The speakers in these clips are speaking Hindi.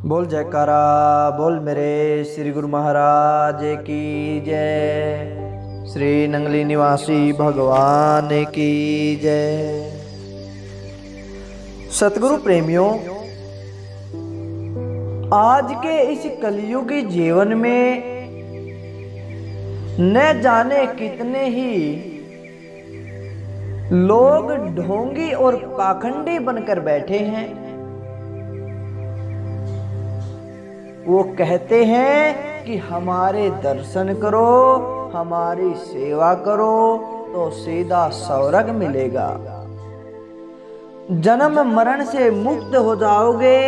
बोल जयकारा बोल मेरे श्री गुरु महाराज की जय। श्री नंगली निवासी भगवान की जय। सतगुरु प्रेमियों, आज के इस कलयुगी जीवन में न जाने कितने ही लोग ढोंगी और पाखंडी बनकर बैठे हैं। वो कहते हैं कि हमारे दर्शन करो, हमारी सेवा करो तो सीधा स्वर्ग मिलेगा, जन्म मरण से मुक्त हो जाओगे।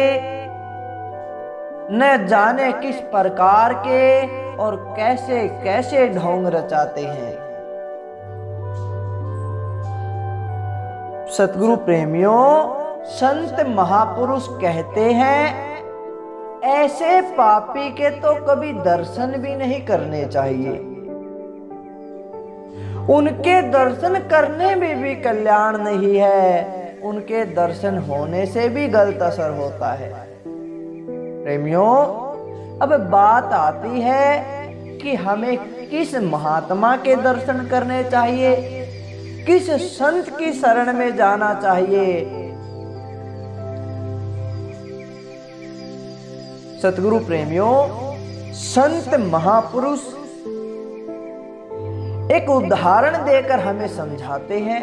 न जाने किस प्रकार के और कैसे कैसे ढोंग रचाते हैं। सतगुरु प्रेमियों, संत महापुरुष कहते हैं ऐसे पापी के तो कभी दर्शन भी नहीं करने चाहिए। उनके दर्शन करने में भी कल्याण नहीं है, उनके दर्शन होने से भी गलत असर होता है। प्रेमियों, अब बात आती है कि हमें किस महात्मा के दर्शन करने चाहिए, किस संत की शरण में जाना चाहिए। सतगुरु प्रेमियों, संत महापुरुष एक उदाहरण देकर हमें समझाते हैं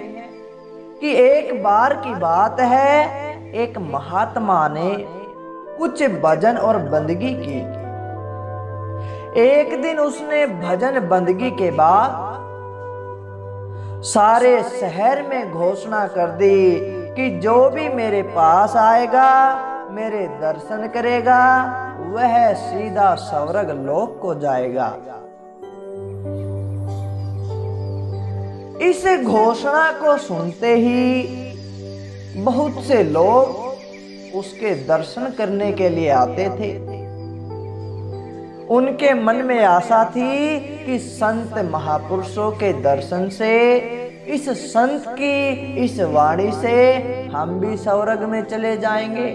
कि एक बार की बात है, एक महात्मा ने कुछ भजन और बंदगी की। एक दिन उसने भजन बंदगी के बाद सारे शहर में घोषणा कर दी कि जो भी मेरे पास आएगा, मेरे दर्शन करेगा, वह सीधा स्वर्ग लोक को जाएगा। इस घोषणा को सुनते ही बहुत से लोग उसके दर्शन करने के लिए आते थे। उनके मन में आशा थी कि संत महापुरुषों के दर्शन से, इस संत की इस वाणी से हम भी स्वर्ग में चले जाएंगे।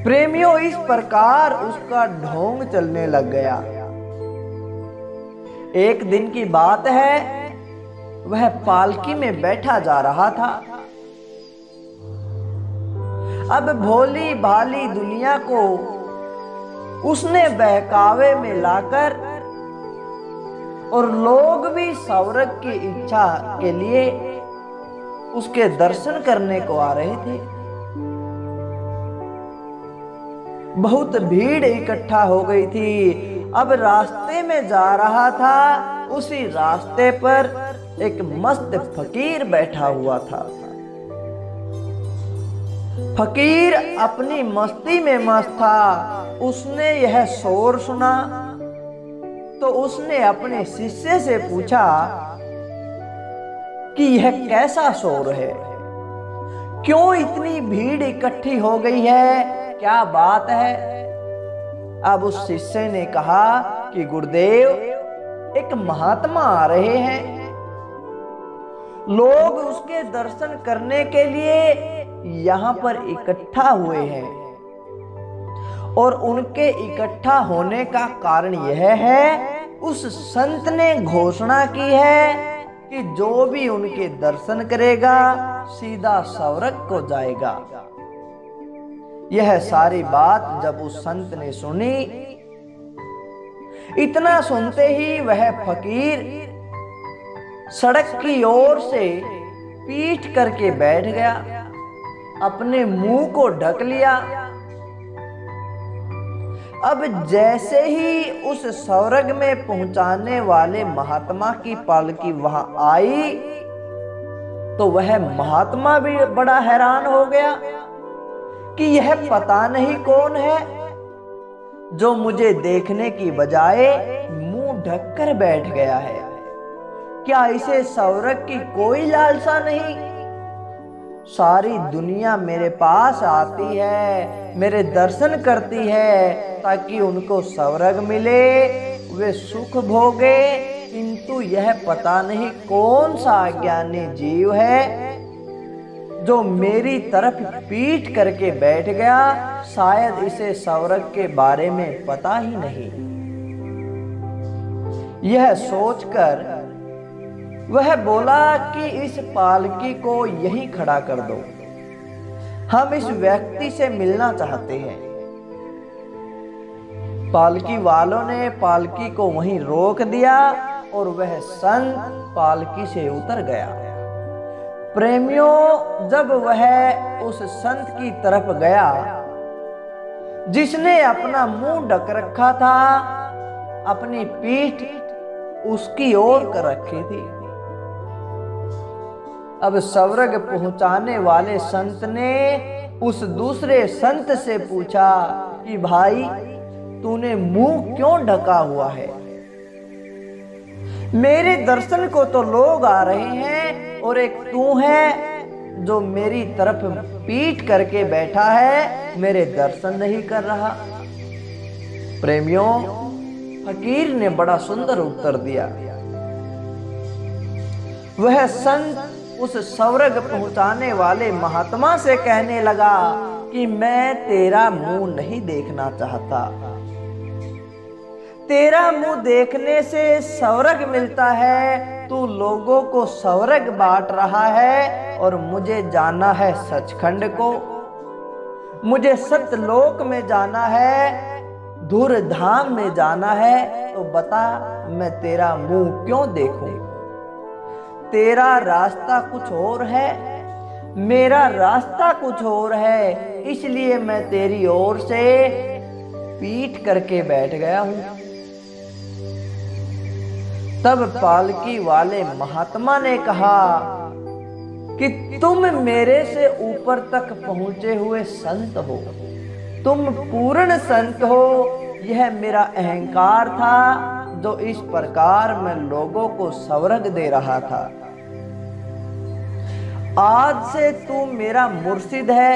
प्रेमियों, इस प्रकार उसका ढोंग चलने लग गया। एक दिन की बात है, वह पालकी में बैठा जा रहा था। अब भोली भाली दुनिया को उसने बहकावे में लाकर, और लोग भी स्वर्ग की इच्छा के लिए उसके दर्शन करने को आ रहे थे। बहुत भीड़ इकट्ठा हो गई थी। अब रास्ते में जा रहा था, उसी रास्ते पर एक मस्त फकीर बैठा हुआ था। फकीर अपनी मस्ती में मस्त था। उसने यह शोर सुना तो उसने अपने शिष्य से पूछा कि यह कैसा शोर है, क्यों इतनी भीड़ इकट्ठी हो गई है, क्या बात है। अब उस शिष्य ने कहा कि गुरुदेव, एक महात्मा आ रहे हैं, लोग उसके दर्शन करने के लिए यहाँ पर इकट्ठा हुए हैं, और उनके इकट्ठा होने का कारण यह है, उस संत ने घोषणा की है कि जो भी उनके दर्शन करेगा सीधा स्वर्ग को जाएगा। यह सारी बात जब उस संत ने सुनी, इतना सुनते ही वह फकीर सड़क की ओर से पीठ करके बैठ गया, अपने मुंह को ढक लिया। अब जैसे ही उस स्वर्ग में पहुंचाने वाले महात्मा की पालकी वहां आई, तो वह महात्मा भी बड़ा हैरान हो गया कि यह पता नहीं कौन है जो मुझे देखने की बजाय मुंह ढककर बैठ गया है। क्या इसे स्वर्ग की कोई लालसा नहीं? सारी दुनिया मेरे पास आती है, मेरे दर्शन करती है ताकि उनको स्वर्ग मिले, वे सुख भोगे, किंतु यह पता नहीं कौन सा अज्ञानी जीव है जो मेरी तरफ पीठ करके बैठ गया, शायद इसे सौरग के बारे में पता ही नहीं। यह सोचकर वह बोला कि इस पालकी को यहीं खड़ा कर दो, हम इस व्यक्ति से मिलना चाहते हैं। पालकी वालों ने पालकी को वहीं रोक दिया और वह संत पालकी से उतर गया। प्रेमियों, जब वह उस संत की तरफ गया जिसने अपना मुंह ढक रखा था, अपनी पीठ उसकी ओर कर रखी थी, अब स्वर्ग पहुंचाने वाले संत ने उस दूसरे संत से पूछा कि भाई, तूने मुंह क्यों ढका हुआ है? मेरे दर्शन को तो लोग आ रहे हैं और एक तू है जो मेरी तरफ पीठ करके बैठा है, मेरे दर्शन नहीं कर रहा। प्रेमियों, फकीर ने बड़ा सुंदर उत्तर दिया। वह संत उस स्वर्ग पहुंचाने वाले महात्मा से कहने लगा कि मैं तेरा मुंह नहीं देखना चाहता। तेरा मुंह देखने से स्वर्ग मिलता है, तू लोगों को स्वर्ग बांट रहा है और मुझे जाना है सचखंड को, मुझे सत्यलोक में जाना है, धूर धाम में जाना है। तो बता, मैं तेरा मुंह क्यों देखूं? तेरा रास्ता कुछ और है, मेरा रास्ता कुछ और है, इसलिए मैं तेरी ओर से पीठ करके बैठ गया हूं। तब पालकी वाले महात्मा ने कहा कि तुम मेरे से ऊपर तक पहुंचे हुए संत हो, तुम पूर्ण संत हो। यह मेरा अहंकार था जो इस प्रकार मैं लोगों को स्वर्ग दे रहा था। आज से तू मेरा मुर्शिद है,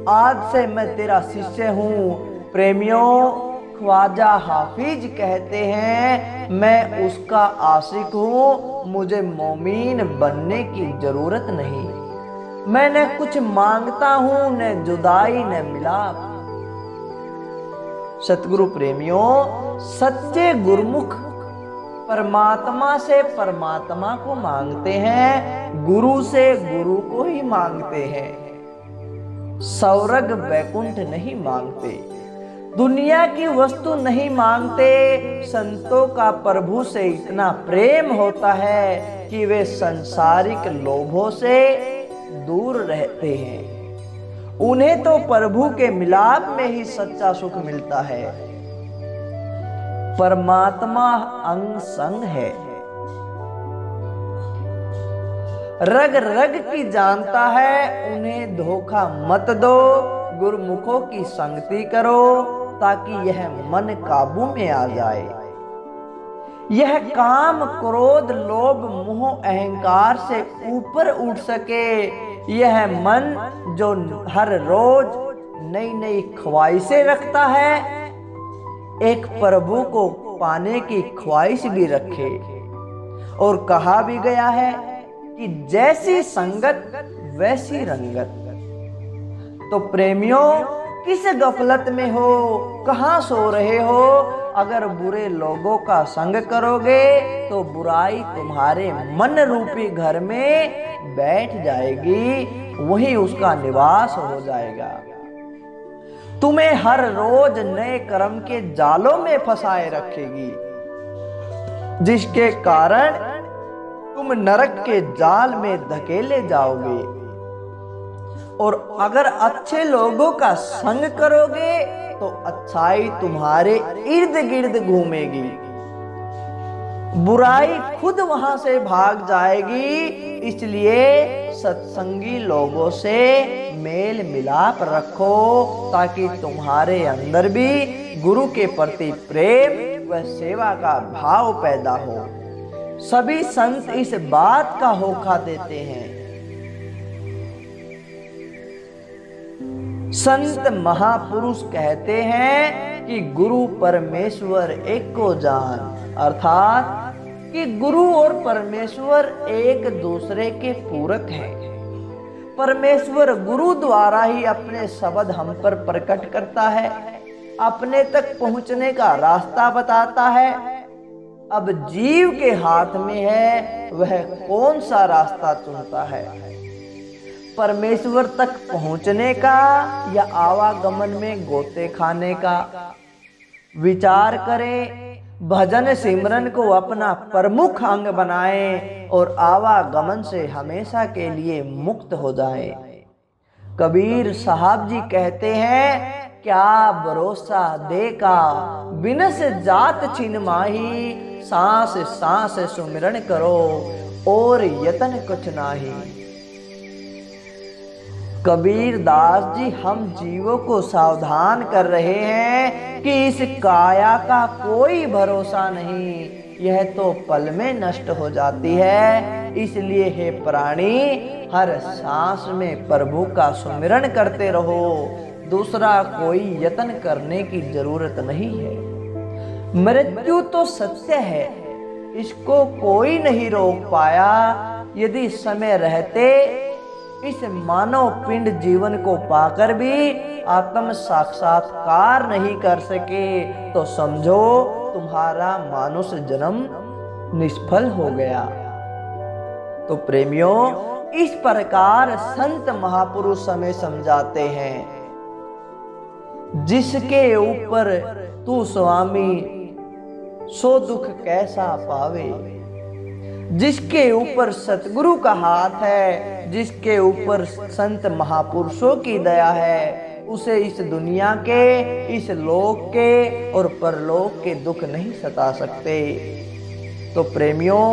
आज से मैं तेरा शिष्य हूं। प्रेमियों, ख्वाजा हाफिज कहते हैं, मैं उसका आशिक हूं, मुझे मोमीन बनने की जरूरत नहीं। मैं न कुछ मांगता हूं, न जुदाई न मिलाप। सतगुरु प्रेमियों, सच्चे गुरुमुख परमात्मा से परमात्मा को मांगते हैं, गुरु से गुरु को ही मांगते हैं। स्वर्ग वैकुंठ नहीं मांगते, दुनिया की वस्तु नहीं मांगते। संतों का प्रभु से इतना प्रेम होता है कि वे सांसारिक लोभों से दूर रहते हैं। उन्हें तो प्रभु के मिलाप में ही सच्चा सुख मिलता है। परमात्मा अंग संग है, रग रग की जानता है, उन्हें धोखा मत दो। गुरुमुखों की संगति करो ताकि यह मन काबू में आ जाए। यह काम, क्रोध, लोभ, मोह, अहंकार से ऊपर उठ सके। यह मन जो हर रोज नई नई ख्वाहिशें रखता है, एक प्रभु को पाने की ख्वाहिश भी रखे। और कहा भी गया है कि जैसी संगत वैसी रंगत। तो प्रेमियों, किस गफलत में हो, कहां सो रहे हो? अगर बुरे लोगों का संग करोगे तो बुराई तुम्हारे मन रूपी घर में बैठ जाएगी, वहीं उसका निवास हो जाएगा। तुम्हें हर रोज नए कर्म के जालों में फंसाए रखेगी, जिसके कारण तुम नरक के जाल में धकेले जाओगे। और अगर अच्छे लोगों का संग करोगे तो अच्छाई तुम्हारे इर्द गिर्द घूमेगी, बुराई खुद वहां से भाग जाएगी। इसलिए सत्संगी लोगों से मेल मिलाप रखो ताकि तुम्हारे अंदर भी गुरु के प्रति प्रेम व सेवा का भाव पैदा हो। सभी संत इस बात का होखा देते हैं। संत महापुरुष कहते हैं कि गुरु परमेश्वर एक को जान, अर्थात कि गुरु और परमेश्वर एक दूसरे के पूरक हैं। परमेश्वर गुरु द्वारा ही अपने शब्द हम पर प्रकट करता है, अपने तक पहुंचने का रास्ता बताता है। अब जीव के हाथ में है वह कौन सा रास्ता चुनता है, परमेश्वर तक पहुंचने का या आवागमन में गोते खाने का। विचार करें, भजन सिमरन को अपना प्रमुख अंग बनाएं और आवागमन से हमेशा के लिए मुक्त हो जाएं। कबीर साहब जी कहते हैं, क्या भरोसा देखा बिनस जात छिन माही, सांस सांस सुमिरन करो और यतन कुछ नाही। कबीर दास जी हम जीवों को सावधान कर रहे हैं कि इस काया का कोई भरोसा नहीं, यह तो पल में नष्ट हो जाती है। इसलिए हे प्राणी, हर सांस में प्रभु का सुमिरन करते रहो, दूसरा कोई यत्न करने की जरूरत नहीं है। मृत्यु तो सत्य है, इसको कोई नहीं रोक पाया। यदि समय रहते इस मानव पिंड जीवन को पाकर भी आत्म साक्षात्कार नहीं कर सके तो समझो तुम्हारा मानुष जन्म निष्फल हो गया। तो प्रेमियों, इस प्रकार संत महापुरुष हमें समझाते हैं, जिसके ऊपर तू स्वामी सो दुख कैसा पावे, जिसके ऊपर सतगुरु का हाथ है, जिसके ऊपर संत महापुरुषों की दया है, उसे इस दुनिया के, इस लोक के और परलोक के दुख नहीं सता सकते। तो प्रेमियों,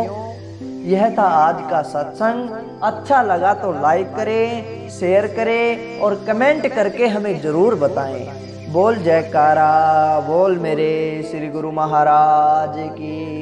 यह था आज का सत्संग। अच्छा लगा तो लाइक करें, शेयर करें और कमेंट करके हमें जरूर बताएं। बोल जयकारा, बोल मेरे श्री गुरु महाराज की।